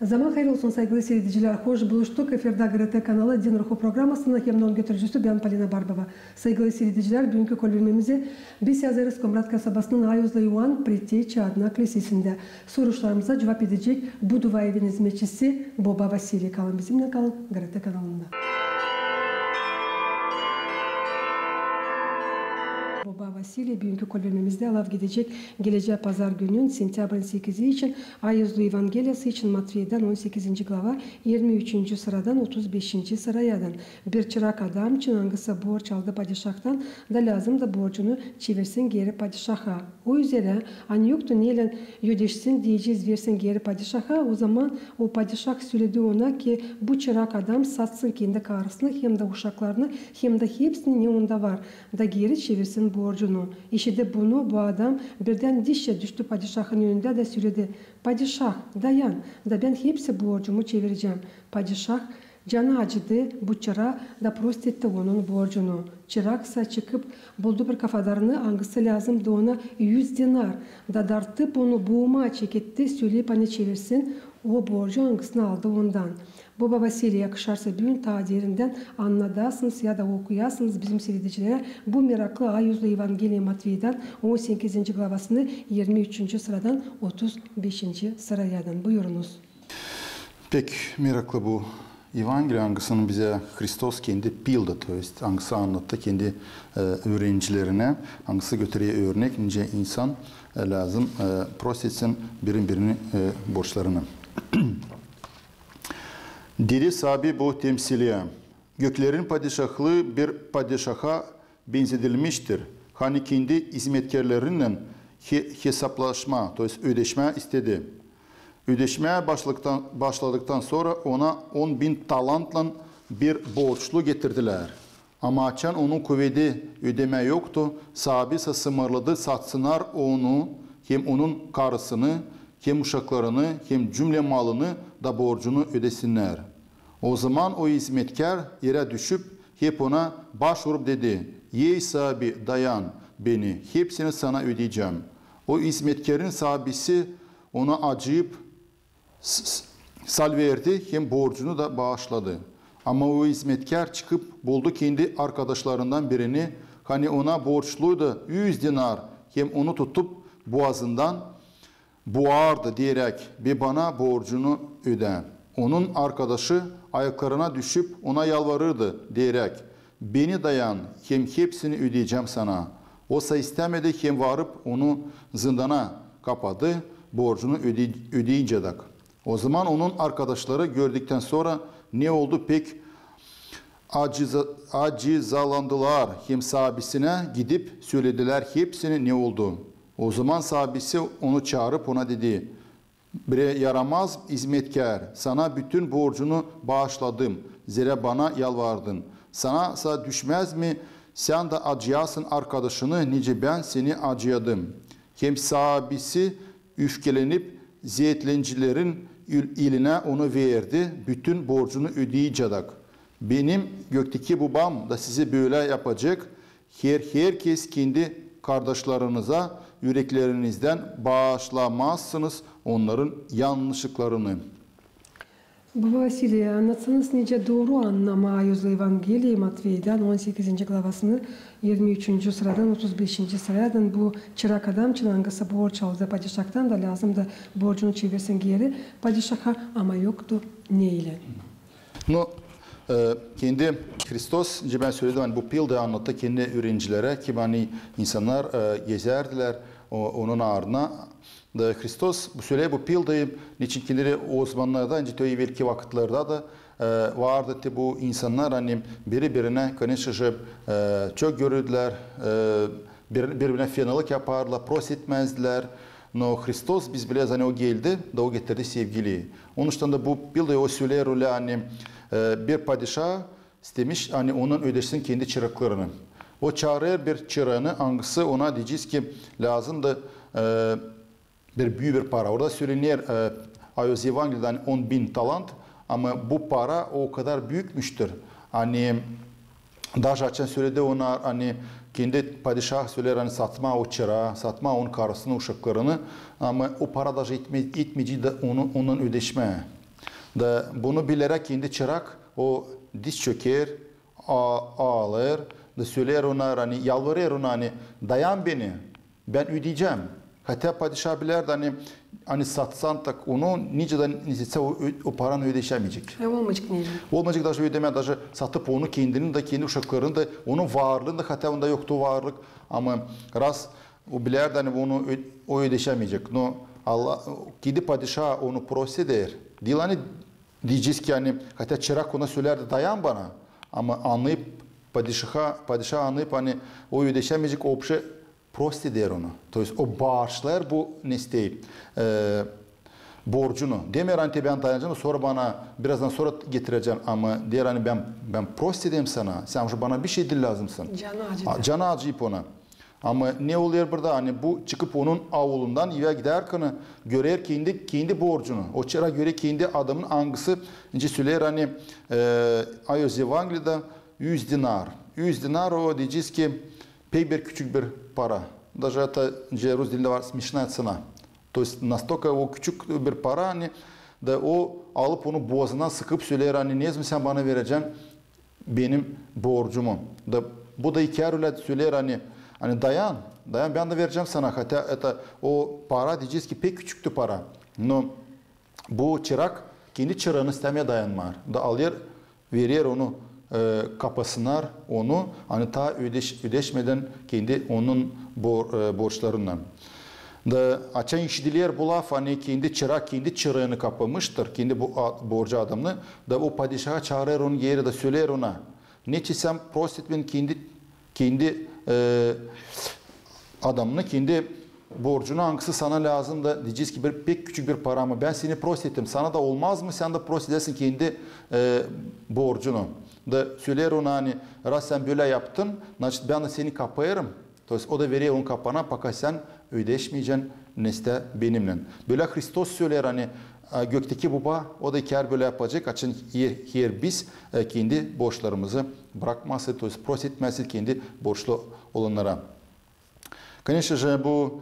Zaman hayırlı olsun saygılı seyirciler. Hoş buluştuk. Efirde GRT kanalı Din Ruhu programmasında hemnon götürücüsü ben Polina Barbova. Saygılı seyirciler, bugünkü kolbirmemizi biz yazarız Komrat kasabasının Ayuzlu Ivan Preteyçi adına kilisesinde soruşlarımıza cevap edecek bu dua evin hizmetçisi Boba Vasili. Kalın bizimle, kalın GRT kanalında. Boba Vasili bugünkü kolbirmemizde alav gidecek geleceği pazar günün sentyabrın 8'i için Ayuzlu Evangeliyası için Matvey'den 18. glava 23. sıradan 35. sırayadan bir çırak adam için hangisi borç aldı padişahtan da lazım da borcunu çevirsin geri padişaha. O üzere hani yoktu neyle ödeşsin diyeceğiz versin geri padişaha. O zaman o padişah söyledi ona ki bu çırak adam satsın kendi karısını hem de uşaklarını hem de hepsini ne onda var da geri çevirsin borcunu. İşte bunu bu adam birden dişe düştü padişahın önünde de söyledi. Padişah dayan da ben hepsi borcumu çevireceğim. Padişah canı acıdı bu çırağa da prost etti onun borcunu. Çıraksa çıkıp buldu bir kafadarını hangisi lazımdı ona 100 dinar da dartıp onu boğuma çeketti söyleyip hani çevirsin o borcu hangisini aldı ondan. Boba Vasili yakışarsa bugün tadirinden anladasınız ya da okuyasınız bizim seyredicilere bu meraklı Ayuzlu Evangeliya Matvey'den 18. glavasını 23. sıradan 35. sırayadan buyurunuz. Pek meraklı bu Evangeliya hangisini bize Hristos kendi bildi, hangisi anlattı kendi öğrencilerine, hangisi götürüyor örnek, nice insan lazım prost etsin birini borçlarını. Dedi sahibi bu temsiliye, göklerin padişahlığı bir padişaha benzedilmiştir. Hani kendi hizmetkarlarının hesaplaşma, ödeşme istedi. Ödeşmeye başladıktan sonra ona 10.000 talantla bir borçlu getirdiler. Ama açan onun kuvveti ödeme yoktu. Sahibi ise sımırladı, satsınlar onu, hem onun karısını, hem uşaklarını, hem cümle malını da borcunu ödesinler. O zaman o hizmetkar yere düşüp hep ona başvurup dedi, "Ey sahibi dayan beni, hepsini sana ödeyeceğim." O hizmetkarın sahibisi ona acıyıp sal verdi, hem borcunu da bağışladı. Ama o hizmetkar çıkıp buldu kendi arkadaşlarından birini, hani ona borçluydu 100 dinar, hem onu tutup boğazından boğardı diyerek bir bana borcunu öde. Onun arkadaşı ayaklarına düşüp ona yalvarırdı diyerek beni dayan, hem hepsini ödeyeceğim sana. Oysa istemedi, hem varıp onu zindana kapadı borcunu ödeyince de. O zaman onun arkadaşları gördükten sonra ne oldu pek acizalandılar, hem sahibisine gidip söylediler hepsini ne oldu. O zaman sahibisi onu çağırıp ona dedi, "Bre yaramaz hizmetkar, sana bütün borcunu bağışladım, zira bana yalvardın. Sana düşmez mi, sen de acıyasın arkadaşını, nice ben seni acıyadım." Hem sahibisi üfkelenip ziyetlencilerin eline onu verdi, bütün borcunu ödeyecek. Benim gökteki babam da sizi böyle yapacak, herkes kendi kardeşlerinize yüreklerinizden bağışlamazsınız onların yanlışlıklarını. Baba Vasili, anlatsanız nice doğru anlama Ayuzlu Evangeliya Matvey'den 18. glavasını 23. sıradan 35. sıradan bu çırak adam için hangisi borç aldı padişahtan da lazım da borcunu çevirsin geri padişaha ama yoktu neyle? Kendi Hristos, ben söyledim, hani bu pilde anlattı kendi öğrencilere ki hani insanlar gezerdiler onun ardına. Hristos bu söyle bu pilde niçin kendileri o zamanlarda, önce evvelki vakitlerde da vardı ki bu insanlar hani birbirine konuşup çok görürdüler, birbirine fenalık yaparlar, prost etmezdiler. No Hristos biz biliyoruz hani o geldi da o getirdi sevgiliyi. Onun için de bu pilde o söyler öyle hani bir padişah istemiş hani onun ödeşsin kendi çıraklarını. O çağırır bir çırağını, hangisi ona diyeceğiz ki lazım da bir büyük bir para. Orada söylenir Ayuzlu Evangeli'den 10.000 talant ama bu para o kadar büyükmüştür. Hani daha açan söyledi ona hani kendi padişah söyler hani satma o çırağı, satma onun karısını, uşaklarını ama o para da etmeyeceği de onun ödeşme. Da bunu bilerek kendi çırak o diz çöker, ağlar, da söyler ona hani yalvarır ona hani dayan beni, ben ödeyeceğim. Hatta padişah biler de hani satsan tak onu niceden nizitse o paranı ödeşemeyecek. Olmayacak neydi? Olmayacak da ödeme da satıp onu kendinin de kendi uşaklarının da onun varlığında hatta onda yoktu varlık ama ras o biler de hani onu o ödeşemeyecek. No Allah gidip padişah onu proses eder. Dilani diyeceğiz ki hani hatta çırak ona söylerdi dayan bana ama anlayıp padişah anlayıp hani o ödeşemeyecek o şey prost eder onu. O bağışlar bu nesteyi borcunu. Demer hani ben dayanacağım sonra bana birazdan sonra getireceğim ama diğer hani ben prost edeyim sana. Sen şu bana bir şey lazımsın. Canı acıyıp ona. Ama ne oluyor burada hani bu çıkıp onun avlundan eve giderken görer kendi borcunu. O çıra göre kendi adamın angısı ince söyler hani Ayos Evangelida 100 dinar. 100 dinar o diyeceğiz ki pek bir küçük bir para. Даже это Rus dilinde var смешная цена. То есть настолько o küçük bir para hani da o alıp onu boğazından sıkıp söyler hani ne zaman sen bana vereceksin benim borcumu. Da bu da iki öyle söyler hani dayan ben de vereceğim sana. Hatta o para diyeceğiz ki pek küçüktü para. No bu çırak kendi çırağını istemeye dayanmıyor. Da alır verir onu kapasınlar onu hani ta ödeşmeden kendi onun borçlarından. Da açan işçiler bu laf hani kendi çırağını kapamıştır kendi bu borcu adamını da o padişaha çağırır onun yeri de söyler ona ne çizsem prost ben kendi adamını kendi borcunu hangisi sana lazım da diyeceğiz ki pek küçük bir para ama ben seni prost ettim sana da olmaz mı sen de prost edersin kendi borcunu da söyler ona hani ras sen böyle yaptın ben de seni kapayırım. O da veriyor onun kapana fakat sen ödeşmeyeceksin neste benimle. Böyle Hristos söyler hani gökteki baba o da kâr böyle yapacak. Açın yer biz kendi borçlarımızı bırakmazsa prost etmezse kendi borçlu olanlara. Конечно же bu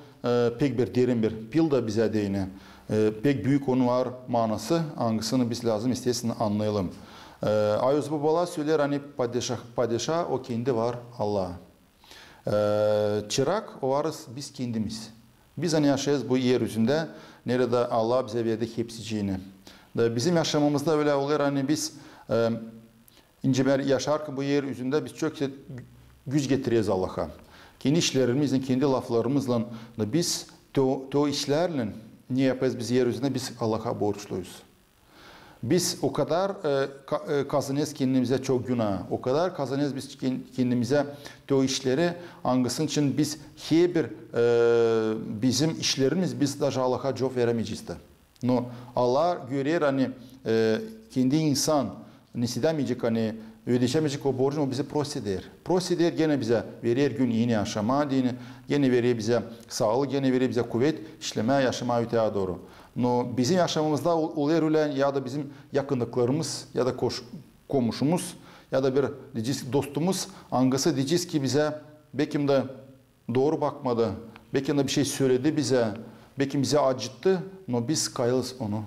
pek bir derin bir pil da bize değine. Pek büyük konu var manası hangisini biz lazım istesin anlayalım. Ayos babalar söyler hani padişah o kendi var Allah. Çırak o varız biz kendimiz. Biz hani yaşayız bu yeryüzünde nerede Allah bize verdi hepsiciğini. Bizim yaşamımızda öyle oluyor hani biz incemer yaşarken bu yeryüzünde biz çok güç getiriyoruz Allah'a. Kendi işlerimizle, kendi laflarımızla biz o işlerle ne yapıyoruz biz yeryüzünde biz Allah'a borçluyuz. Biz o kadar kazanıyoruz kendimize çok günah. O kadar kazanıyoruz biz kendimize o işleri hangisinin için biz her bir bizim işlerimiz biz daha Allah'a cevap veremeyeceğiz de. No, Allah görür hani kendi insan nesidemeyecek hani ödeşemeyecek o borcunu o bize prost eder. Prost eder gene bize verir gün yeni yaşama dini, gene verir bize sağlık, gene verir bize kuvvet, işlemeye yaşamaya öteye doğru. No, bizim yaşamımızda oluyor öyle ya da bizim yakınlıklarımız ya da komşumuz ya da bir diyeceğiz dostumuz hangisi diyeceğiz ki bize belki de doğru bakmadı, belki de bir şey söyledi bize, belki bize acıttı, no biz kayılız onu.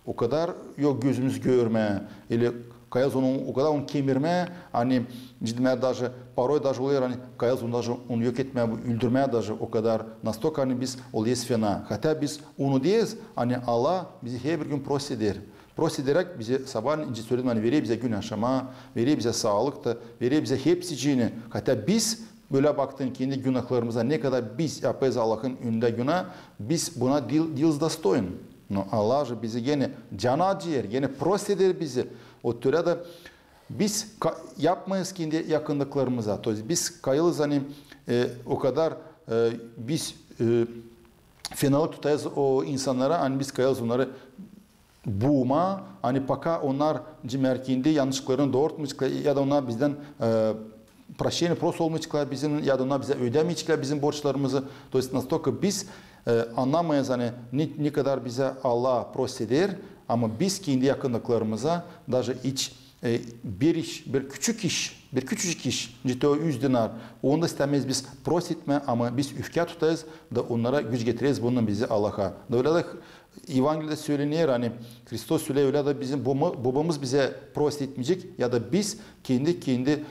O kadar yok gözümüz görmeye, ile kayız onu o kadar onu kemirmeye, hani cidden даже порой даже oluyor hani kayız onu даже onu yok etmeye, öldürmeye даже o kadar настолько hani biz oluyoruz fena. Hatta biz onu diyiz hani Allah bizi her bir gün prost eder. Prost ederek bize sabahın ince söyledim hani veriyor bize gün yaşama, veriyor bize sağlık da, veriyor bize hepsiciğini. Hatta biz böyle baktın kendi günahlarımıza ne kadar biz yapıyoruz Allah'ın önünde günah, biz buna değiliz dostoyun. No, Allah bizi gene canı acıyor, gene prost eder bizi. O türede biz yapmayız kendi yakınlıklarımıza. Biz kayılız hani o kadar biz fenalık tutayız o insanlara hani biz kayılız onları buğma hani paka onlar cimerkinde yanlışlıklarını doğurtmayacaklar ya da onlar bizden прощение prost olmayacaklar bizim ya da onlar bize ödemeyecekler bizim borçlarımızı. Настолько biz anlamayız hani ne kadar bize Allah prost eder ama biz kendi yakınlıklarımıza даже hiç bir iş, bir küçücük iş, ciddi o 100 dinar, onu da istemeyiz biz prost etme ama biz üfke tutayız da onlara güç getiririz bunun bizi Allah'a. Öyle de Evangeli'de söyleniyor hani Hristos söylüyor öyle de bizim babamız bize prost etmeyecek ya da biz kendi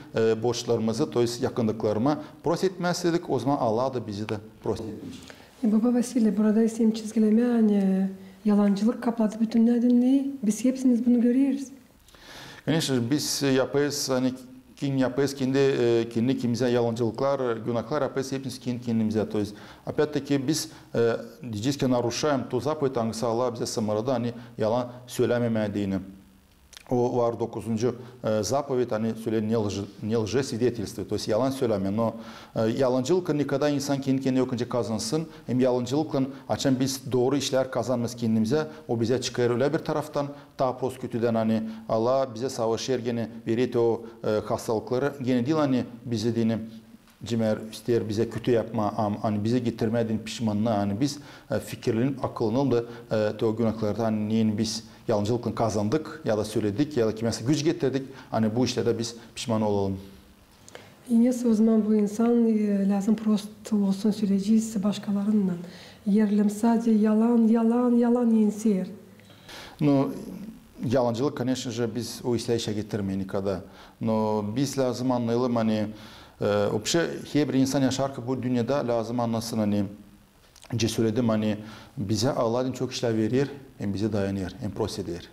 borçlarımızı, to есть yakınlıklarıma prost etmezsek o zaman Allah da bizi de prost etmeyecek. Baba Vasili burada isim çizgileme hani yalancılık kapladı bütün nedeni. Biz hepsimiz bunu görüyoruz. Конечно, biz yapıyoruz hani kim yapıyoruz kendi kimimize yalancılıklar, günahlar yapıyoruz hepimiz kendimize. То есть, опять-таки biz diyeceğiz ki narушаем ту заповедь, hangisi Allah bize sımırdı hani yalan söylememediğini. O var 9. Заповедь, hani söyle не лжесвидетельствуй, то есть yalan söyleme. Но yalancılıkla ne kadar insan kendine yokunca kazansın, hem yalancılıkla açan biz doğru işler kazanmaz kendimize, o bize çıkar öyle bir taraftan, daha pros kötüden hani Allah bize savaşır gene verir o hastalıkları, gene değil hani bize dini cimer ister bize kötü yapma, hani bize getirmediğin pişmanlığa, hani biz fikirlerin akılının da o günahlarda hani neyin biz yalancılıkla kazandık ya da söyledik ya da kimse güç getirdik, hani bu işte de biz pişman olalım. Yine o zaman bu insan lazım prost olsun süreci başkalarından. Yerlim sadece yalan yenser. No, yalancılık, конечно же, biz o işleyişe getirmeyi nikada. No, biz lazım anlayalım hani вообще her bir insan yaşar ki bu dünyada lazım anlasın hani önce söyledim hani bize Allah'ın çok işler verir hem bize dayanır hem prost eder.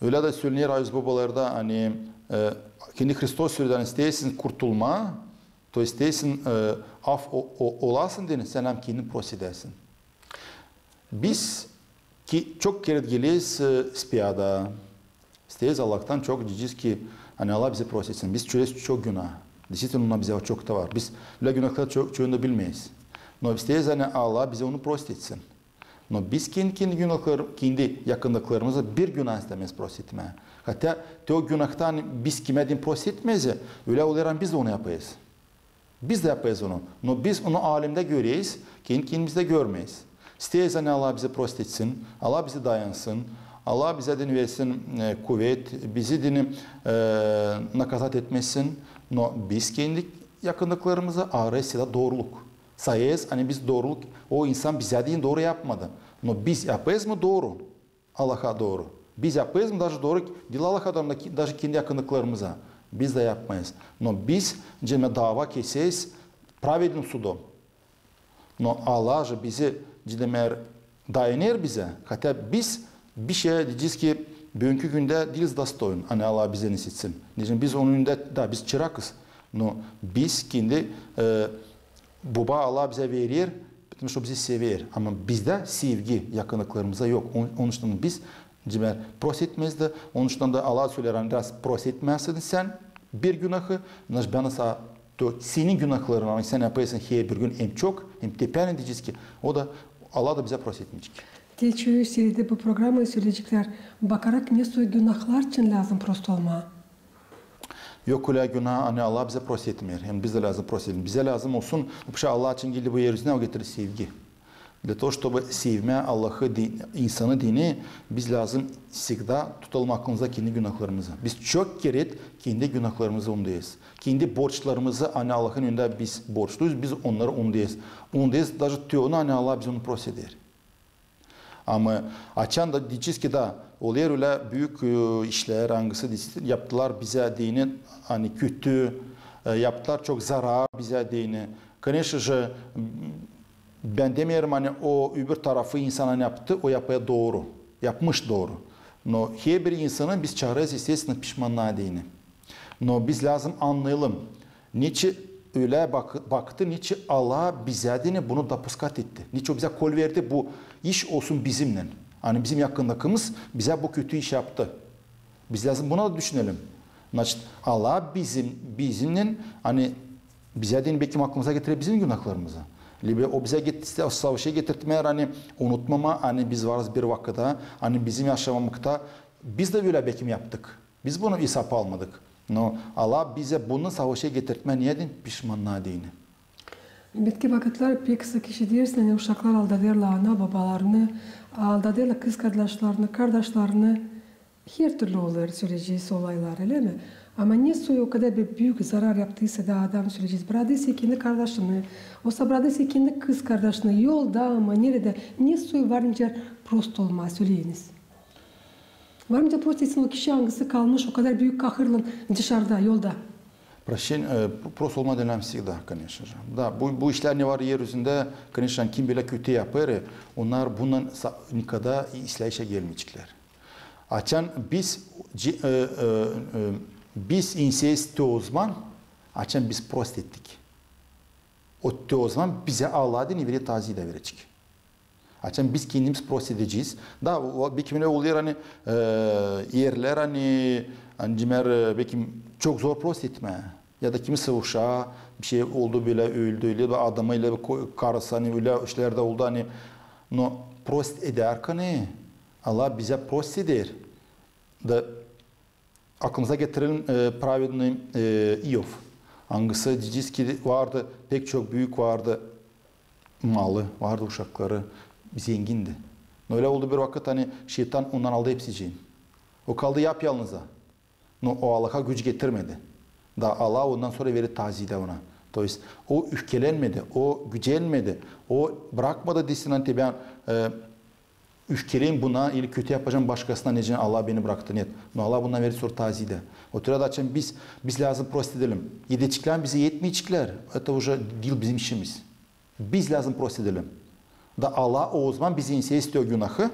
Öyle de söyleniyor ayız babalarda hani kendi Hristos söyledi hani isteyesin kurtulma, to isteyesin af olasın diye sen hem kendin prost edersin. Biz ki çok kere geliyiz spiyada, isteyiz Allah'tan çok diyeceğiz ki hani Allah bize prost etsin. Biz çöreyiz çok günah. Действительно ona bize çok da var. Biz öyle günahları çoğunu da bilmeyiz. No isteyiz hani Allah bize onu prost etsin. No biz kendi günahlar, kendi yakınlıklarımıza bir günah istemeyiz prost etmeye. Hatta o günahtan biz kime din prost etmeyiz ya, öyle olarak biz de onu yapayız. Biz de yapayız onu. No biz onu alemde göreyiz, kendimizde görmeyiz. İsteyiz hani Allah bize prost etsin, Allah bize dayansın, Allah bize din versin kuvvet, bizi dini nakazat etmesin. No biz kendi yakınlıklarımıza arayısıyla doğruluk. Sayıyız hani biz doğruluk, o insan bize din doğru yapmadı. No biz yapayız mı doğru? Allah'a doğru. Biz yapayız mı daha doğru? Dil Allah'a doğru, daha kendi yakınlıklarımıza. Biz de yapmayız. No biz cime dava keseyiz pravednim sudom. No Allah bizi cidemer dayanır bize. Hatta biz bir şey diyeceğiz ki bugünkü günde değiliz dostoyun. Hani Allah bize nisitsin. Diyeceğim biz onun önünde da biz çırakız. No biz kendi baba Allah bize verir, потому что bizi sever. Ama bizde sevgi yakınlıklarımıza yok. Onun için biz cimer prost etmeyiz de, onun için de Allah söyler hani biraz prost etmezsin sen bir günahı, ben sana senin günahlarını sen yaparsın her bir gün hem çok hem tepen diyeceğiz ki o da Allah da bize prost etmeyecek. Geçiyor seride bu programı söyleyecekler. Bakarak ne soy günahlar için lazım prost olma. Yok öyle günah hani Allah bize prost etmiyor. Hem bize lazım prost etmiyor. Bize lazım olsun. Bu Allah için geldi bu yeryüzüne o getirir sevgi. Для того, чтобы sevme Allah'ı, insanı dini biz lazım всегда tutalım aklımıza kendi günahlarımızı. Biz çok kere kendi günahlarımızı ondayız. Kendi borçlarımızı hani Allah'ın önünde biz borçluyuz. Biz onları ondayız. Ondayız. Даже tüyonu hani Allah bize onu prost eder. Ama açan da diyeceğiz ki da oluyor öyle büyük işler hangisi yaptılar bize dini hani kötü yaptılar çok zarar bize dini. Конечно же ben demiyorum hani o öbür tarafı insan yaptı o yapaya doğru yapmış doğru. No her bir insanın biz çağırırız естественно pişmanlığa dini. No biz lazım anlayalım. Niçin öyle baktı, niçin Allah bize dini bunu da puskat etti. Niçin bize kol verdi bu iş olsun bizimle. Hani bizim yakınlıkımız bize bu kötü iş yaptı. Biz lazım buna da düşünelim. Allah bizimle hani bize dini belki aklımıza getirir bizim günahlarımızı. O bize gitti, savaşa getirtmeyer hani unutmama hani biz varız bir vakitte hani bizim yaşamamakta biz de böyle bekim yaptık. Biz bunu hesap almadık. No, Allah bize bunu savaşa getirtme niyedin pişmanlığa dini. Bitki vakitler pek sık kişi dersin hani uşaklar aldadılar ana babalarını, aldadılar kız kardeşlerini, Her türlü olur söyleyeceğiz olaylar öyle mi? Ama ne suyu o kadar bir büyük zarar yaptıysa da adam söyleyeceğiz. Bradıysa kendi kardeşini, olsa bradıysa kendi kız kardeşini yolda ama nerede? Ne suyu varınca prost olmaz söyleyiniz. Varınca prost etsin o kişi hangisi kalmış o kadar büyük kahırla dışarıda yolda. Prost olma önemli всегда, конечно же. Da, bu işler ne var yeryüzünde, конечно, kim bile kötü yapar, onlar bundan nikada işleyişe gelmeyecekler. Açan biz inseyiz o zaman, açan biz prost ettik. O zaman bize Allah'ın evine taziye de verecek. Açan biz kendimiz prost edeceğiz. Da bir kimine oluyor hani yerler hani belki çok zor prost etme. Ya da kimisi uşağı bir şey oldu böyle öldü öyle adamıyla karısı hani öyle işlerde oldu hani no prost ederken Allah bize prost eder. Da aklımıza getirelim pravedni İov. Hangisi diyeceğiz ki vardı pek çok büyük vardı malı vardı uşakları zengindi. Öyle oldu bir vakit hani şeytan ondan aldı hepsiciğin. O kaldı yapyalnıza. O Allah'a güç getirmedi. Da Allah ondan sonra verir tazide ona. Dolayısıyla o öfkelenmedi, o gücenmedi, o bırakmadı desin hani ben öfkeliyim buna, ili kötü yapacağım başkasına necine Allah beni bıraktı. Net. No, Allah bundan verir sonra tazide. O türlü açın biz lazım prost edelim. Yedecekler bize yetmeyecekler. Это уже değil bizim işimiz. Biz lazım prost edelim. Da Allah o zaman bizi inse istiyor günahı.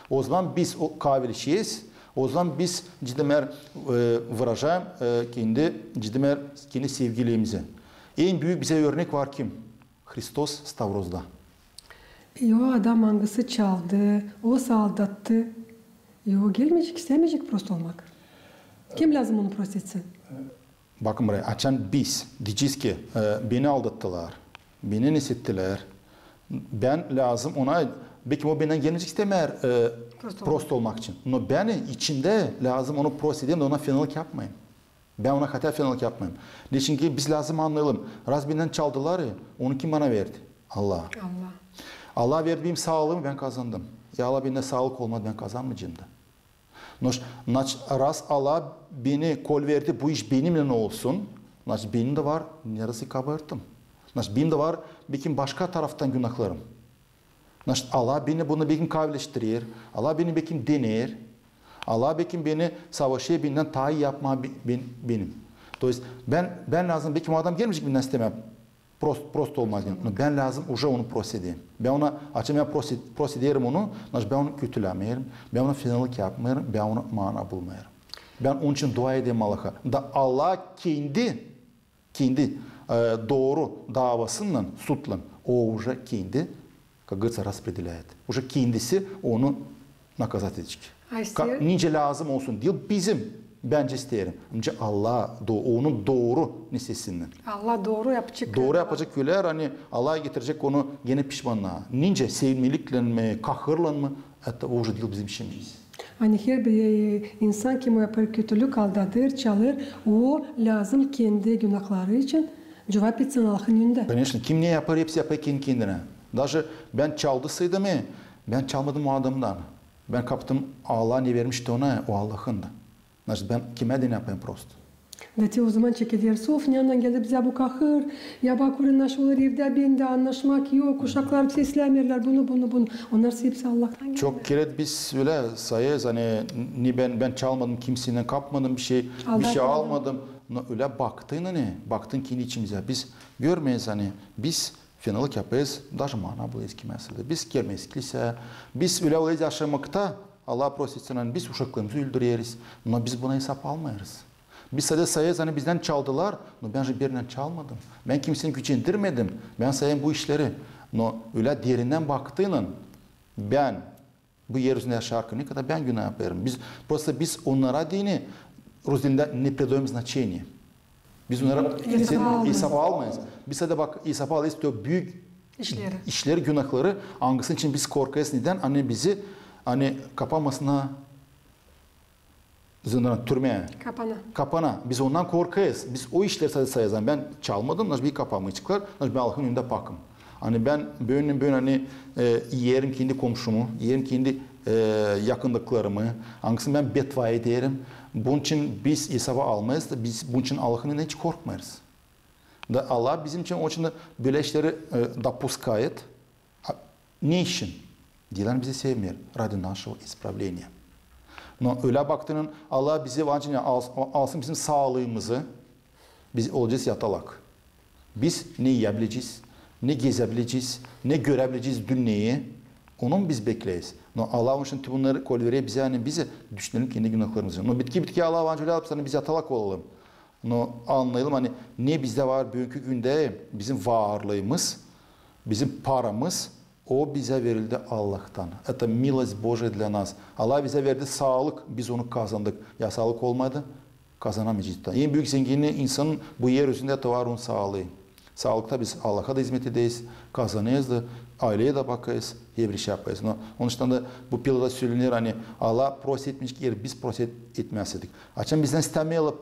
O zaman biz o kavilişiyiz. O zaman biz ciddimer выражаем kendi sevgiliğimizi. En büyük bize örnek var kim? Hristos Stavroz'da. O adam hangisi çaldı, o aldattı. O gelmeyecek, istemeyecek prost olmak. Kim lazım onu prost etsin? Bakın buraya açan biz. Diyeceğiz ki beni aldattılar, beni nesettiler. Ben lazım ona, belki o benden gelmeyecek istemer prost olmak için. Ama ben içinde lazım onu prost edeyim de ona fenalık yapmayayım. Ben ona hata fenalık yapmayayım. Çünkü biz lazım anlayalım. Raz benden çaldılar ya, onu kim bana verdi? Allah. Allah verdi benim sağlığımı ben kazandım. Ya Allah bende sağlık olmadı ben kazanmayacağım da. Raz Allah beni kol verdi bu iş benimle ne olsun? Benim de var yarısı kabarttım. Benim de var belki başka taraftan günahlarım. Allah beni bunu belki kavleştirir. Allah beni belki dener. Allah belki beni savaşı benden tayi yapma benim. Dolayısıyla ben lazım belki o adam gelmeyecek benden istemem. Prost olmaz. Ben lazım уже onu prost edeyim. Ben ona açayım prost ederim onu. Ben onu kötülemeyelim. Ben ona fenalık yapmayarım. Ben ona mana bulmayarım. Ben onun için dua edeyim Allah'a. Da Allah kendi doğru davasından sutlan. O уже kendi как говорится, распределяет. Уже kendisi onu nakazat edecek. Nice lazım olsun değil bizim. Bence isterim. Önce Allah onun doğru nesesinden. Allah doğru yapacak. Doğru yapacak güler hani Allah'a getirecek onu gene pişmanlığa. Nice sevmelikle mi, kahırla mı? Hatta o уже değil bizim işimiz. Hani her bir insan kim yapar kötülük aldatır, çalır, o lazım kendi günahları için cevap etsin Allah'ın önünde. Конечно, kim ne yapar hepsi yapar kendi kendine. Даже ben çaldısaydım ben çalmadım o adamdan. Ben kaptım Allah ne vermişti ona o Allah'ın da. Ben kime de ne yapayım prost. Ve o zaman çekediler Sofya'dan geldi bize bu kahır. Ya bakırın aşılar evde bende anlaşmak yok. Uşaklar seslemirler bunu. Onlar hepsi Allah'tan geldi. Çok kere biz öyle sayıyoruz hani ben çalmadım kimsenin kapmadım bir şey almadım. Öyle baktın kendi içimize. Biz görmeyiz hani biz fenalık yapıyoruz. Даже mana bu eski mesele. Biz gelmeyiz kilise. Biz öyle olayız yaşamakta. Allah prosesinin biz uşaklarımızı öldürüyoruz. Ama biz buna hesap almayırız. Biz sadece sayıyoruz hani bizden çaldılar. No, ben birinden çalmadım. Ben kimsenin gücendirmedim. Ben sayayım bu işleri. No, öyle derinden baktığıyla ben bu yeryüzünde yaşarken ne kadar ben günah yaparım. Biz onlara dini Ruzdil'de ne predajem значение. Biz onlara hesap almayız. Biz sadece bak hesap alıyız diyor büyük işleri, günahları. Hangisinin için biz korkuyuz neden? Hani bizi hani kapamasına zindan türmeye. Kapana. Biz ondan korkuyuz. Biz o işleri sadece sayacağız. Ben çalmadım. Bir kapamayacaklar. Ben Allah'ın önünde pakım. Hani ben böyle hani yerim kendi komşumu, yerim kendi yakınlıklarımı, hangisini ben beddua ederim. Bunun için biz hesaba almayız da biz bunun için Allah'ın hiç korkmayız. Da Allah bizim için o için böyle işleri допускает. Ne için? Dilan bizi sevmiyor. Ради нашего исправления. No, öyle baktığının Allah bizi alsın bizim sağlığımızı. Biz olacağız yatalak. Biz ne yiyebileceğiz, ne gezebileceğiz, ne görebileceğiz dünyayı. Onun biz bekleyiz. No, Allah onun için bunları kol veriyor bize, yani bize düşünelim kendi günahlarımızı. No, bitki Allah vancı alıp sana biz yatalak olalım. No, anlayalım hani ne bizde var bugünkü günde bizim varlığımız, bizim paramız, o bize verildi Allah'tan. Это милость Божия для нас. Allah bize verdi sağlık, biz onu kazandık. Ya sağlık olmadı, kazanamayacağız. En büyük zenginliği insanın bu yeryüzünde de var onun sağlığı. Sağlıkta biz Allah'a da hizmet edeyiz, kazanıyoruz da, aileye de bakıyoruz, her bir şey yapıyoruz. Onun için de bu pilada söylenir hani Allah prosit etmiş ki biz prosit etmezdik. Açın bizden istemeyelim,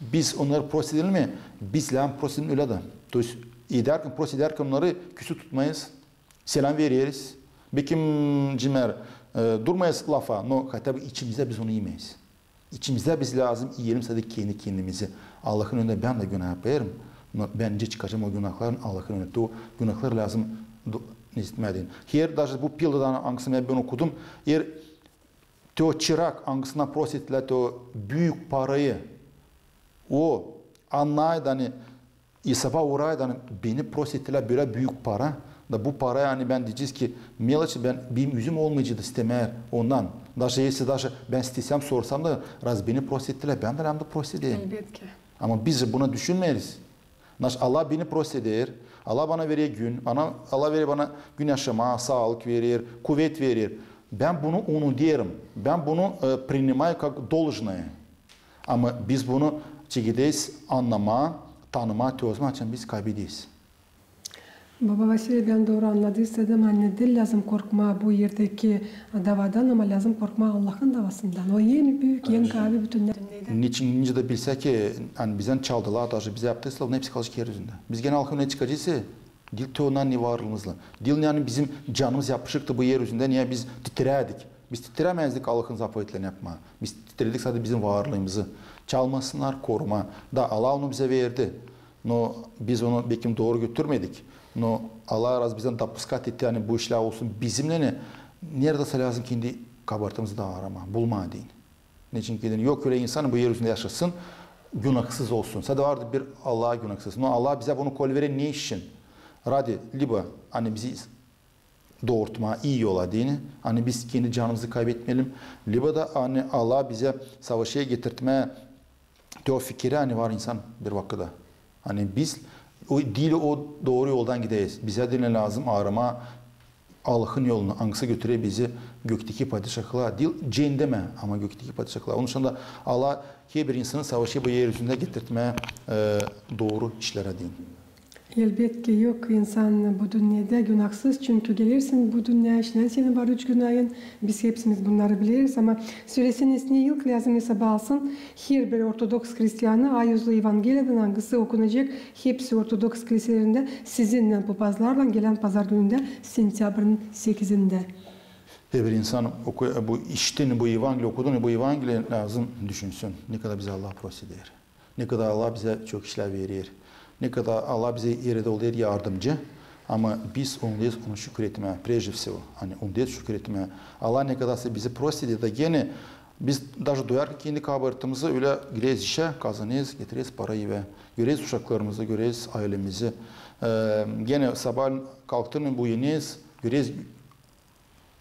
biz onları prosit edelim mi? Biz lan prosit edelim öyle de. То есть ederken, prosit ederken onları küsü tutmayız. Selam veririz. Bekim cimer durmayız lafa. No, hatta içimizde biz onu yemeyiz. İçimizde biz lazım yiyelim sadece kendi kendimizi. Allah'ın önünde ben de günah yaparım. No, bence çıkacağım o günahların Allah'ın önünde. O günahlar lazım etmedin. Her даже bu pildadan hangisini ben okudum. To çırak hangisine prositler to büyük parayı o anlaydı hani İsa'ya uğraydı hani beni prositler böyle büyük para. Da bu para yani ben diyeceğiz ki melaçı benim yüzüm olmayacaktı istemeyer ondan. Даже ben istesem sorsam da raz beni prostettiler ben de hem de prosteteyim. Elbette. Ama biz buna düşünmeyiz. Allah beni prostetler. Allah bana veriyor gün. Allah veriyor bana gün yaşama, sağlık verir, kuvvet verir. Ben bunu onu derim. Ben bunu принимаю как должное. Ama biz bunu çekideyiz anlama, tanıma, tözme için biz kaybediyiz. Baba Vasile ben doğru anladıysadım anne değil lazım korkma bu yerdeki davadan ama lazım korkma Allah'ın davasından. O en büyük, en kavi bütün. Niçin de bilse ki hani bizden çaldılar, da bize yaptıysa onun hepsi kalacak yeryüzünde. Biz gene halkın ne çıkacağız? Dil teonan ne varlığımızla. Dil yani bizim canımız yapışıktı bu yeryüzünde. Niye biz titredik? Biz titremezdik Allah'ın zapoetlerini yapma. Biz titredik sadece bizim varlığımızı. Çalmasınlar, koruma. Da Allah onu bize verdi. No, biz onu belki doğru götürmedik. No, Allah razı bizden допускать etti yani bu işler olsun bizimle ne? Neredeyse lazım kendi kabartımızı da arama, bulma deyin. Niçin ki yok öyle insan bu yeryüzünde yaşasın, günahsız olsun. Sadece vardı bir Allah'a günahsız. No, Allah bize bunu kol veren ne için? Radi, liba hani bizi doğurtma, iyi yola dini. Hani biz kendi canımızı kaybetmeyelim. Liba da hani Allah bize savaşa getirtme o fikri hani var insan bir vakitte. Hani biz o değil o doğru yoldan gideyiz. Bize de ne lazım arama Allah'ın yolunu hangisi götürüyor bizi gökteki padişahlığa değil cehenneme ama gökteki padişahlığa. Onun için de Allah ki bir insanın savaşı bu yeryüzünde getirtmeye doğru işlere deyin. Elbette yok insan bu dünyada günahsız çünkü gelirsin bu dünya içinden senin var 3 günahın. Biz hepsimiz bunları biliriz ama söyleseniz ne yıl lazım hesaba alsın. Her bir Ortodoks Hristiyanı ayuzlu Evangeliyadan hangisi okunacak. Hepsi Ortodoks kiliselerinde sizinle papazlarla gelen pazar gününde sentyabrın 8'inde. Her bir insan bu işten bu Evangeliya okuduğunu bu Evangeliya lazım düşünsün. Ne kadar bize Allah proseder. Ne kadar Allah bize çok işler verir. Ne kadar Allah bize yerde oluyor yardımcı ama biz onu şükretmeye, prежде всего, hani onu şükretmeye. Allah ne kadarsa bizi prosediyor da gene biz даже duyarken kendi kabartımızı öyle gireriz işe, kazanırız, getiririz parayı ve göreriz uşaklarımızı, göreriz ailemizi. Gene sabah kalktığını bu yeniyiz, göreriz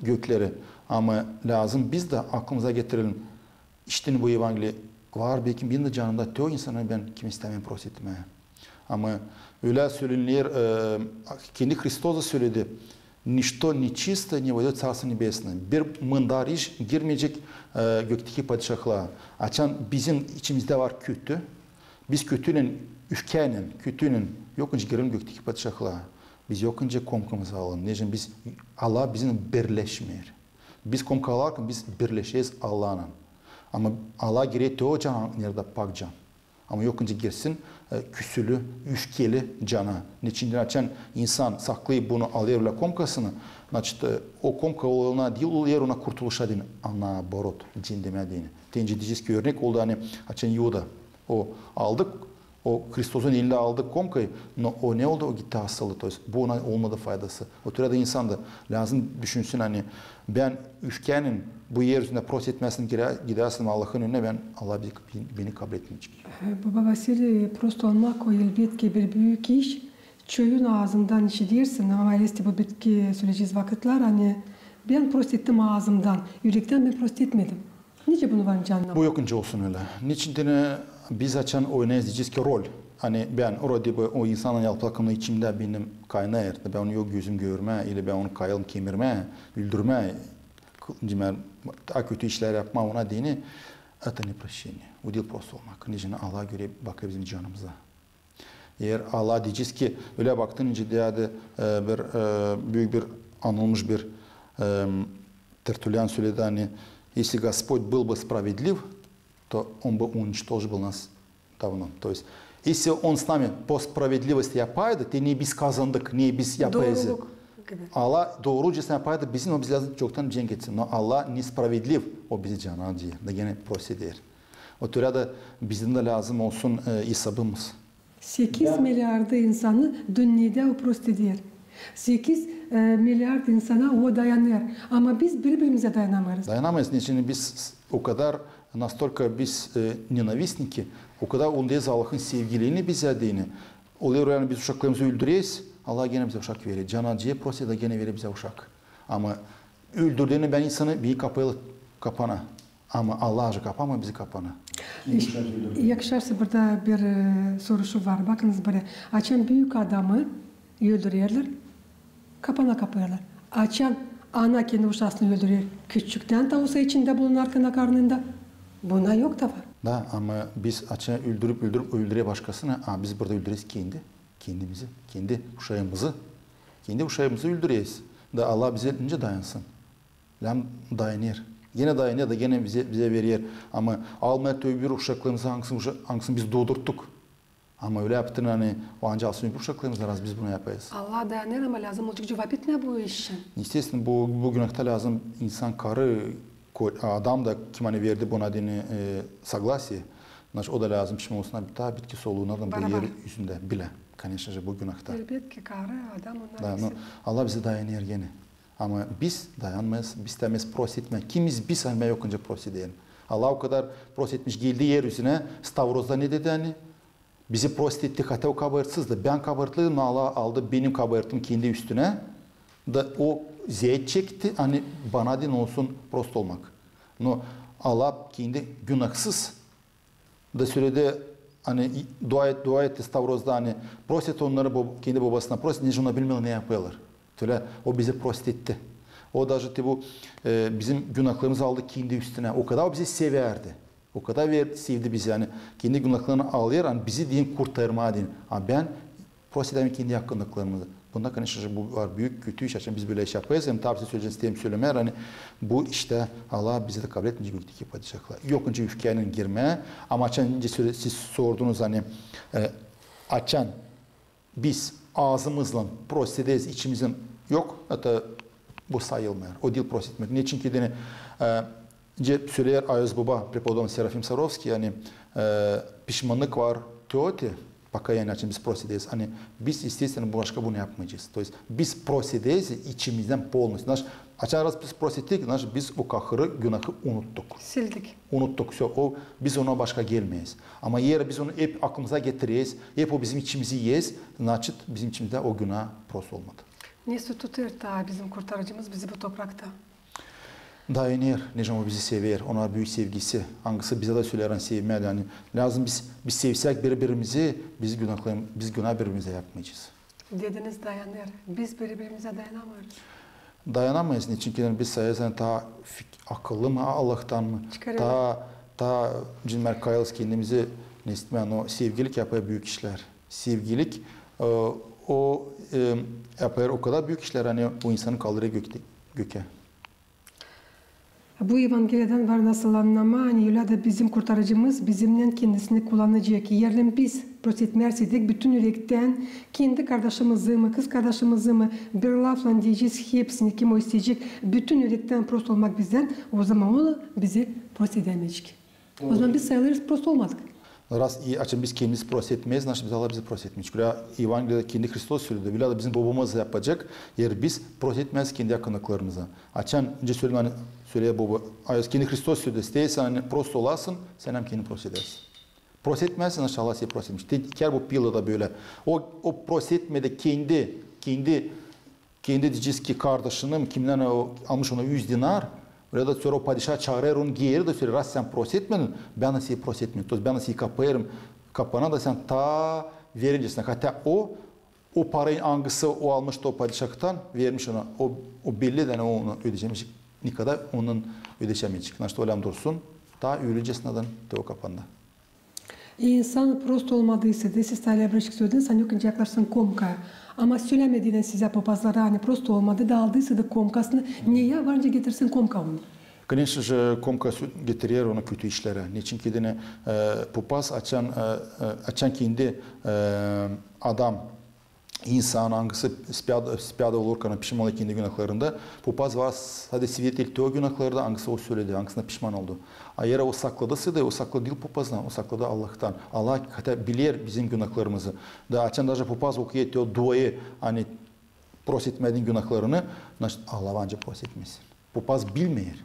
gökleri ama lazım biz de aklımıza getirelim. İşte bu Evangeliya var belki benim de canımda teo insanı ben kim istemem prosetmeye. Ama öyle söylenir, kendi Hristos da söyledi. Nişto nečisto ne vойдет Царство Небесное. Bir mındar iş girmeyecek gökteki padişahlığa. Açan bizim içimizde var kötü. Biz kötünün, öfkenin, kötünün yokunca girelim gökteki padişahlığa. Biz yokunca komkamızı alalım. Necim biz Allah bizim birleşmeyer. Biz komkalarken biz birleşeceğiz Allah'la. Ama Allah gerekti o can nerede pak can. Ama yokunca girsin küsülü, üçkeli cana. Niçinden açan insan saklayıp bunu alıyor la komkasını. Значит, o komka olana değil, oluyor ona kurtuluşa din. Ana borot, cindeme dini. Tencidiciski örnek oldu hani açan Yuda. O aldık, o Kristos'un eline aldık komkayı. No, o ne oldu? O gitti hastalığı. Bu ona olmadı faydası. O türede insan da lazım düşünsün hani ben üçgenin bu yeryüzünde prost etmesini gidersin Allah'ın önüne ben Allah beni kabul etmeyecek. Baba Vasili prost olmak o elbette bir büyük iş. Çöyün ağzından işidirsin ama maalesef bu bitki söyleyeceğiz vakitler hani ben prost ettim ağzımdan, yürekten ben prost etmedim. Nice bunu var canım? Bu yokunca olsun öyle. Niçin biz açan oynayız diyeceğiz ki rol. Hani ben orada o insanın yaprakını içimde benim kaynar. Ben onu yok gözüm görme, ile ben onu kayalım kemirme, öldürme, kötü işler yapma ona dini. Это не прощение. O değil prost olmak. Niçin Allah'a göre bakıyor bizim canımıza. Eğer Allah diyeceğiz ki öyle baktın önce de bir büyük bir anılmış bir Tertullian söyledi hani если Господь был бы справедлив, то Он бы уничтожил нас давно. То есть, если Он с nami по справедливости yapaydı, ne biz kazandık, ne biz yapayız. Allah doğrucasına yapaydı, bizim o bizlerden çoktan cenk etsin. No, Allah nespravedliv, o bizi cana diye. Da gene proseder. O türede bizim de lazım olsun isabımız. 8 milyarda insanı dünyada o prost eder. 8 milyar insana o dayanır. Ama biz birbirimize dayanamayız. Dayanamayız. Niçin biz o kadar настолько biz nenavistniki, o kadar ondayız Allah'ın sevgiliğini bize dini. Oluyor yani biz uşaklarımızı öldürüyoruz. Allah gene bize uşak verir. Canaciye prosede gene verir bize uşak. Ama öldürdüğünü ben insanı bir kapana. Ama Allah kapama bizi kapana. Yakışarsa burada bir sorusu var. Bakınız böyle. Açan büyük adamı öldürüyorlar. Kapana kapıyorlar. Açan ana kendi uşağını öldürüyor. Küçükten tavusa içinde bulunarken karnında. Buna yok da var. Da ama biz açan öldürüp öldürüyor başkasını. Biz burada öldürüyoruz kendimizi, kendi uşağımızı öldürüyoruz. Da Allah bize önce dayansın. Lam dayanır. Yine dayanır da gene bize veriyor. Ama almaya tövbür uşaklarımızı hangisini biz doğdurttuk. Ama öyle yaptın hani o anca alsın öbür uşaklarımız az biz bunu yapayız. Allah dayanır ama lazım olacak cevap etme bu işin. Естественно bu günahta lazım insan karı adam da kim hani verdi buna dini согласие. O da lazım pişman olsun bir daha bitki soluğuna da bu yer yüzünde bile. Конечно же bu günahta. Elbette ki karı adam onlar. Allah bize dayanır gene. Ama biz dayanmayız, biz temiz prost etme. Kimiz biz hani yokunca prost edelim. Allah o kadar prost etmiş geldi yeryüzüne. Stavroz'da ne dedi hani? Bizi prost etti hatta o kabartsızdı. Ben kabartlıyım Allah aldı benim kabartım kendi üstüne. Da o zeyt çekti hani bana din olsun prost olmak. No, Allah kendi günahsız da sürede hani dua etti Stavroz'da hani prost etti onları kendi babasına prost edince ona bilmiyor ne yapıyorlar. Öyle o bizi prost etti. O da bu bizim günahlarımızı aldı kendi üstüne. O kadar o bizi severdi. O kadar sevdi bizi yani kendi günahlarını alıyor yani bizi din kurtarma din. Ama ben prost edemem kendi hakkınlıklarımızı. Bunda konuşacak bu var büyük kötü iş açan biz böyle iş yapıyoruz. Hem tabi söyleyeceğim söylemeler hani bu işte Allah bizi de kabul etmeyecek gökteki padişahlar. Yok önce öfkenin girme ama açan önce siz sordunuz hani açan biz ağzımızla prost ederiz içimizin yok hatta bu sayılmıyor. O değil prost etmek. Ne çünkü de söyler Ayaz Baba prepodon Serafim Sarovski yani pişmanlık var teoti покаяние için biz prost ederiz. Hani biz естественно başka bunu yapmayacağız. То есть biz prost ederiz içimizden полностью. Açan раз biz prost ettik, biz o kahırı, günahı unuttuk. Sildik. Unuttuk. Biz ona başka gelmeyiz. Ama eğer biz onu hep aklımıza getiriyiz, hep o bizim içimizi yiyiz, значит bizim içimizde o günah prost olmadı. Neyse tutar da bizim kurtarıcımız bizi bu toprakta. Dayanır, necam o bizi sever, ona büyük sevgisi. Hangisi bize de söyleyen sevmeli. Yani lazım biz sevsek birbirimizi, biz günah birbirimize yapmayacağız. Dediniz dayanır. Biz birbirimize dayanamıyoruz. Dayanamayız. Çünkü biz sayesinde ta akıllı mı Allah'tan mı? Ta cinler kayalız kendimizi nesitmeyen o sevgilik yapıyor büyük işler. Sevgilik o yapıyor o kadar büyük işler hani o insanı kaldırıyor göke. Bu evangeliyeden var nasıl anlama, hani öyle de bizim kurtarıcımız bizimle kendisini kullanacak. Yerlen biz prosit mercedik bütün yürekten kendi kardeşimizi mi, kız kardeşimizi mi bir lafla diyeceğiz, hepsini kim o isteyecek, bütün yürekten prost olmak bizden, o zaman o bizi prost edemeyecek. O zaman biz sayılırız prost olmadık. Раз и açın biz kendimiz prost etmeyiz, значит biz Allah bizi prost etmeyecek. Bila Evangeliyada kendi Hristos söyledi. Bila da bizim babamız yapacak. Yer biz prost etmeyiz kendi yakınlıklarımıza. Açan önce söyleyeyim hani söyleye baba. Ayaz kendi Hristos söyledi. İsteysen hani prost olasın, sen hem kendi prost edersin. Prost etmezsen значит Allah seni prost etmiş. Diker bu piyla da böyle. O prost etmede kendi diyeceğiz ki kardeşinin kimden almış ona 100 dinar. Öyle de sonra o padişah çağırır onu giyer de söylüyor, rast sen prost etmedin, ben de seni prost etmedim. Ben de seni kapayırım, kapana da sen ta verincesin. Hatta o parayın angısı o almıştı o padişahtan, vermiş ona. O belli de onu ödeyemeyecek. Ne kadar onun ödeyemeyecek. İşte öyle dursun, ta öleceğisin adam o kapanda. İnsan prost olmadıysa da siz Talya Brışık söylediniz, sen yokunca yaklaşsın komka. Ama söylemediğinde size papazlara hani prost olmadı da aldıysa da komkasını niye varınca getirsin komka onu? Конечно же, komka getirir ona kötü işlere. Niçin ki de papaz açan kendi adam insan hangisi spiyada olurken pişman kendi günahlarında papaz var hadi sviyetelti o günahlarda hangisi o söyledi hangisine pişman oldu. Eğer o sakladıysa da o sakladı değil papazdan o sakladı Allah'tan. Allah hatta bilir bizim günahlarımızı. Da açan даже papaz okuyor o duayı hani prost etmediğin günahlarını Allah ancak prost etmesin. Papaz bilmiyor.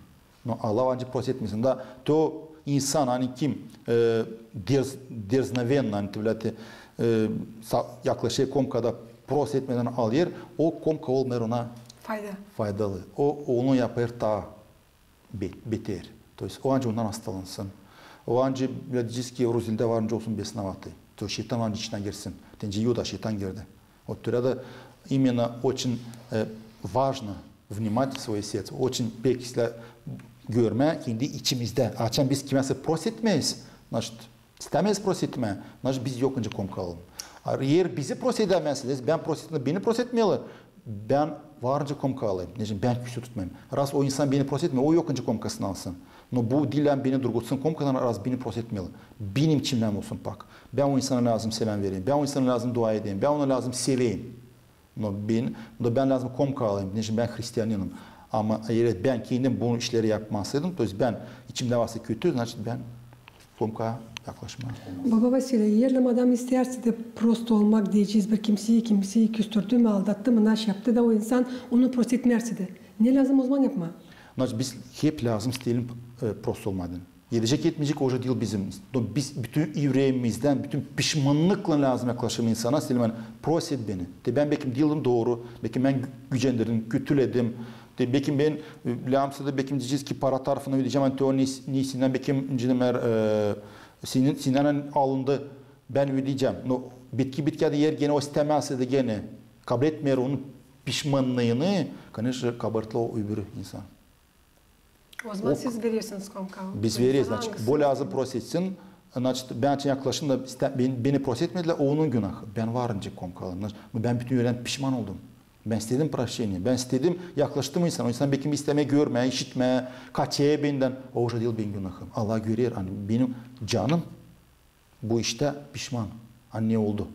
No Allah ancak prost etmesin. Da to insan hani kim dерзновенно hani tevlete yaklaşık komkada prost etmeden alır, o komka olmuyor ona faydalı. O onu yapar daha beter. O ancak ondan hastalansın. O ancak diyeceğiz ki Rozil'de varınca olsun besnavatı. То şeytan onun içine girsin. Tence Yuda şeytan girdi. O türede именно очень важно внимать в свое сердце. Очень pek görme kendi içimizde. Açan biz kimse prost etmeyiz. Значит, İstemeyiz prost etme. Значит, biz yokunca komka alalım. Eğer bizi prost edemezsiniz, ben prost etmem, beni prost etmeyeli, ben varınca komka alayım. Ben küsü tutmayayım. Raz o insan beni prost etmiyor, o yokunca komkasını alsın. No bu dillen beni durgutsun, komkadan raz beni prost etmeyeli. Benim içimden olsun bak. Ben o insana lazım selam vereyim, ben o insana lazım dua edeyim, ben ona lazım seveyim. No ben lazım komka alayım. Ben Hristiyanım. Ama eğer ben kendim bu işleri yapmasaydım, ben içimde varsa kötü, ben komka yaklaşma. Baba Vasile, yerlem adam isterse de prost olmak diyeceğiz bir kimseyi küstürdü mü, aldattı mı, naş yaptı da o insan onu prost etmerse de. Ne lazım o zaman yapma? Biz hep lazım isteyelim prost olmadan. Yedecek etmeyecek o değil bizim. Biz bütün yüreğimizden, bütün pişmanlıkla lazım yaklaşım insana. Isteyelim prost et beni. Ben belki dilim doğru, belki ben gücendirdim, kötüledim. Belki ben lamsada belki diyeceğiz ki para tarafını ödeyeceğim. O nisinden belki Sinan'ın alındı ben ödeyeceğim. No, bitki adı yer gene o istemezse de gene kabul etmiyor onun pişmanlığını. Конечно, kabartlı o öbürü insan. O zaman siz verirsiniz komka. Biz veririz. Bu lazım prost etsin. Ben için yaklaşım da beni prost etmediler. O onun günahı. Ben varınca komka alın. Ben bütün yönden pişman oldum. Ben istedim prощения. Ben istedim yaklaştım insan. O insan belki isteme görme, işitme, kaçıyor benden. O değil benim günahım. Allah görüyor. Hani benim canım bu işte pişman. Anne oldu.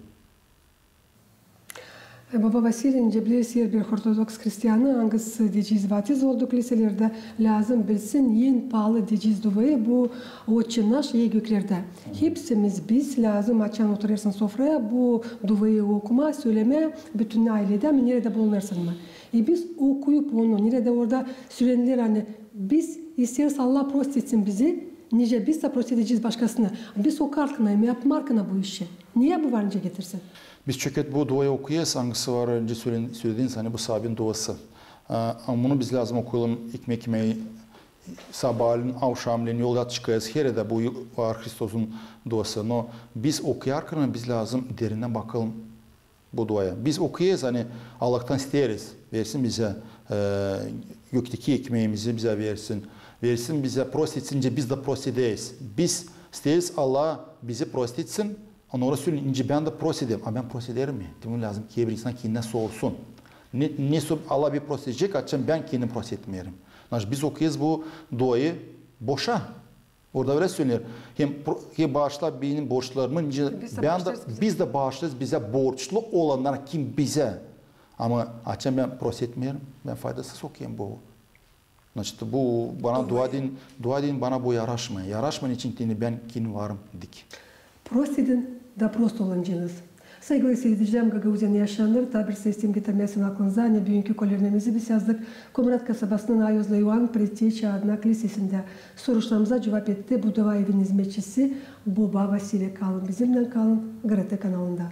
Baba Vasilince bilirsiz bir Ortodoks Hristiyanı hangisi diyeceğiz vatiz olduk liselerde lazım bilsin en pahalı diyeceğiz duayı bu Otçe iyi göklerde. Hepsimiz biz lazım açan oturursun sofraya bu duayı okuma söyleme bütün ailede mi nerede bulunursun mı? Biz okuyup onu nerede orada sürenler hani biz isteriz Allah prost etsin bizi. Nice biz de prost edeceğiz başkasını. Biz o kartına yapmarkına bu işi. Niye bu varınca getirsin? Biz çöket bu duayı okuyuz. Hangisi var önce söylediğiniz hani bu sahabin duası. Ama bunu biz lazım okuyalım. Ekmek yemeği sabahleyin, akşamleyin yolda çıkıyoruz. Her de bu var Hrisos'un duası. No, biz okuyarken biz lazım derinden bakalım bu duaya. Biz okuyuz hani Allah'tan isteriz. Versin bize gökteki ekmeğimizi bize versin. Versin bize prost etsince biz de prost edeyiz. Biz isteriz Allah bizi prost etsin. Ona söyleyince ben de prost edeyim. Ama ben prost ederim mi? Demek lazım ki bir insan kendine sorsun. Ne Allah bir prost edecek, açacağım ben kendim prost etmiyorum. Biz okuyuz bu duayı boşa. Orada öyle söylüyor. Hem bağışla benim borçlarımın, biz de bağışlarız bize borçlu olanlar kim bize. Ama açın ben pros etmiyorum. Ben faydasız okuyayım bu. Bu bana dua edin bana bu yaraşmıyor. Yaraşmanın için ben kim varım dik. Prost edin da prost olancınız. Saygılı seyircilerim, Gagauzyan yaşanır. Tabir sistem getirmesin aklınıza. Ne büyünkü kolörlerimizi biz yazdık. Komrat kasabasının Ayozla Yuan Predstiyeci adına kilisesinde soruşlarımıza cevap etti. Bu dua evin hizmetçisi Boba Vasile kalın. Bizimle kalın. GRT kanalında.